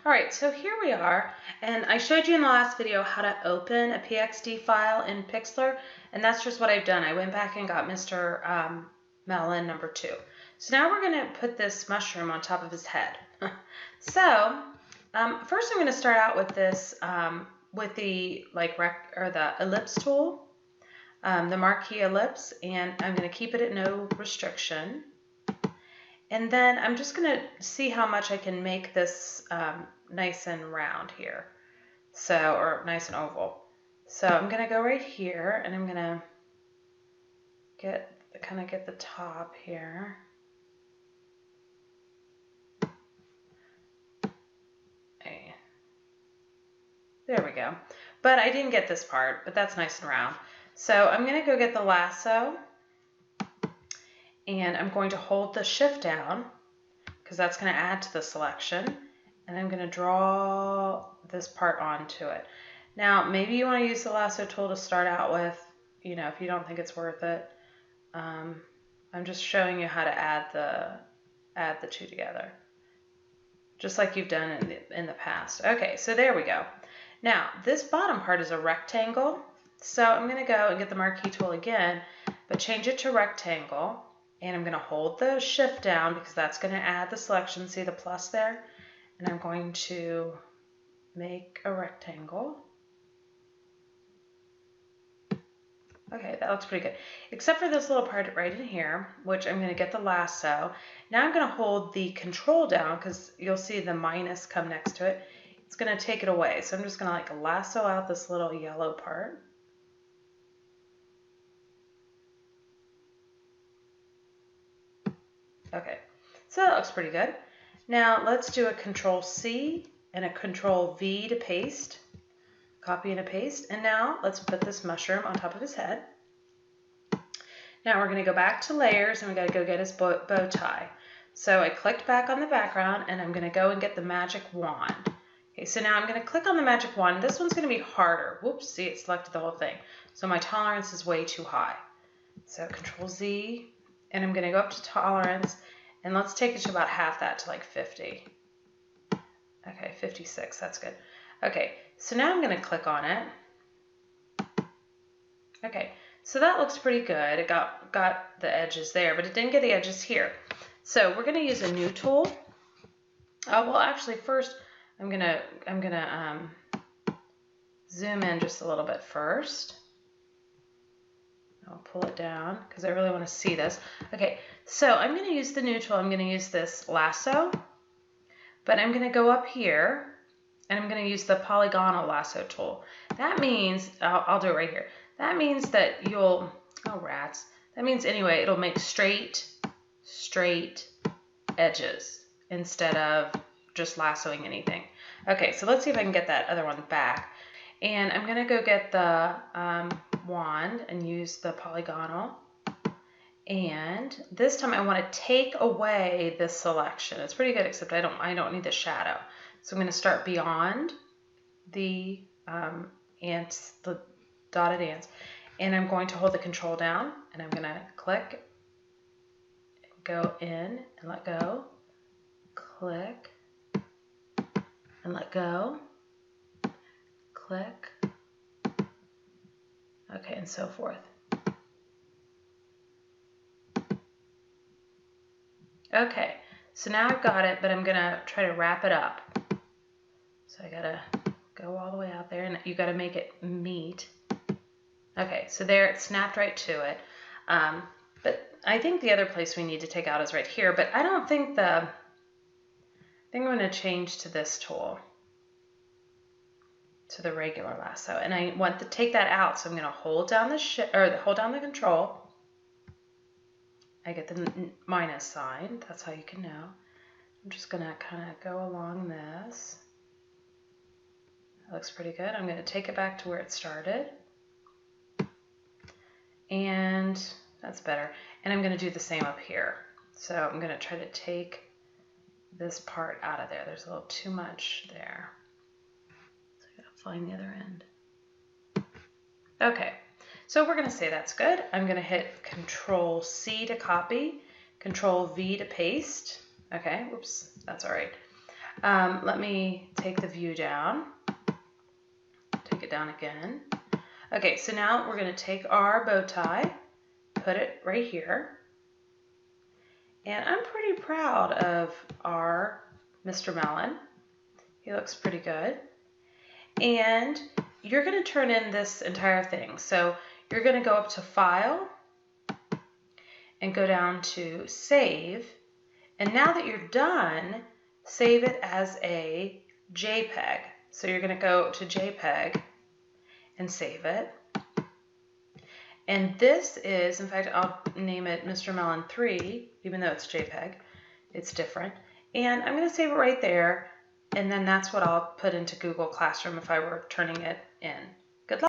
All right, so here we are, and I showed you in the last video how to open a PXD file in Pixlr, and that's just what I've done. I went back and got Mr. Melon number 2. So now we're going to put this mushroom on top of his head. So first I'm going to start out with this, with the the ellipse tool, the marquee ellipse, and I'm going to keep it at no restriction. And then I'm just going to see how much I can make this nice and round here, or nice and oval. So I'm going to go right here, and I'm going to get the top here. Okay. There we go. But I didn't get this part, but that's nice and round. So I'm going to go get the lasso, and I'm going to hold the shift down because that's going to add to the selection, and I'm going to draw this part onto it. Now maybe you want to use the lasso tool to start out with, if you don't think it's worth it. I'm just showing you how to add the two together, just like you've done in the past. Okay, so there we go. Now this bottom part is a rectangle, so I'm going to go and get the marquee tool again, but change it to rectangle. And I'm going to hold the shift down because that's going to add the selection. See the plus there? And I'm going to make a rectangle. Okay, that looks pretty good. Except for this little part right in here, which I'm going to get the lasso. Now I'm going to hold the control down because you'll see the minus come next to it. It's going to take it away. So I'm just going to lasso out this little yellow part. Okay, so that looks pretty good. Now let's do a Control C and a Control V to paste. Copy and a paste. And now let's put this mushroom on top of his head. Now we're going to go back to layers, and we got to go get his bow tie. So I clicked back on the background, and I'm going to go and get the magic wand. Okay, so now I'm going to click on the magic wand. This one's going to be harder. Whoops, see, it selected the whole thing. So my tolerance is way too high. So Control Z. And I'm going to go up to tolerance, and let's take it to about half that, to 50. Okay, 56, that's good. Okay, so now I'm going to click on it. Okay, so that looks pretty good. It got the edges there, but it didn't get the edges here. So we're going to use a new tool. Well, actually, first I'm gonna zoom in just a little bit first. I'll pull it down because I really want to see this. Okay, so I'm going to use the new tool. I'm going to use this lasso, but I'm going to go up here, and I'm going to use the Polygonal lasso tool. That means, I'll do it right here. That means that you'll, oh rats, that means anyway, it'll make straight edges instead of just lassoing anything. Okay, so let's see if I can get that other one back. And I'm going to go get the wand and use the Polygonal. And this time I want to take away this selection. It's pretty good, except I don't need the shadow. So I'm going to start beyond the ants, the dotted ants, and I'm going to hold the control down, and I'm going to click, go in and let go, click and let go, click, okay, and so forth. Okay, so now I've got it, but I'm gonna try to wrap it up. So I gotta go all the way out there, and you gotta make it meet. Okay, so there, it snapped right to it. But I think the other place we need to take out is right here, but I don't think I think I'm gonna change to this tool, to the regular lasso, and I want to take that out, so I'm going to hold down hold down the control. I get the minus sign. That's how you can know. I'm just going to kind of go along this. That looks pretty good. I'm going to take it back to where it started, and that's better. And I'm going to do the same up here. So I'm going to try to take this part out of there. There's a little too much there. Find the other end. Okay, so we're going to say that's good. I'm going to hit Control C to copy, Control V to paste. Okay, whoops, that's all right. Let me take the view down. Take it down again. Okay, so now we're going to take our bow tie, put it right here. And I'm pretty proud of our Mr. Melon. He looks pretty good. And you're going to turn in this entire thing. So you're going to go up to File and go down to Save. And now that you're done, save it as a JPEG. So you're going to go to JPEG and save it. And this is, in fact, I'll name it Mr. Melon 3, even though it's JPEG. It's different. And I'm going to save it right there. And then that's what I'll put into Google Classroom if I were turning it in.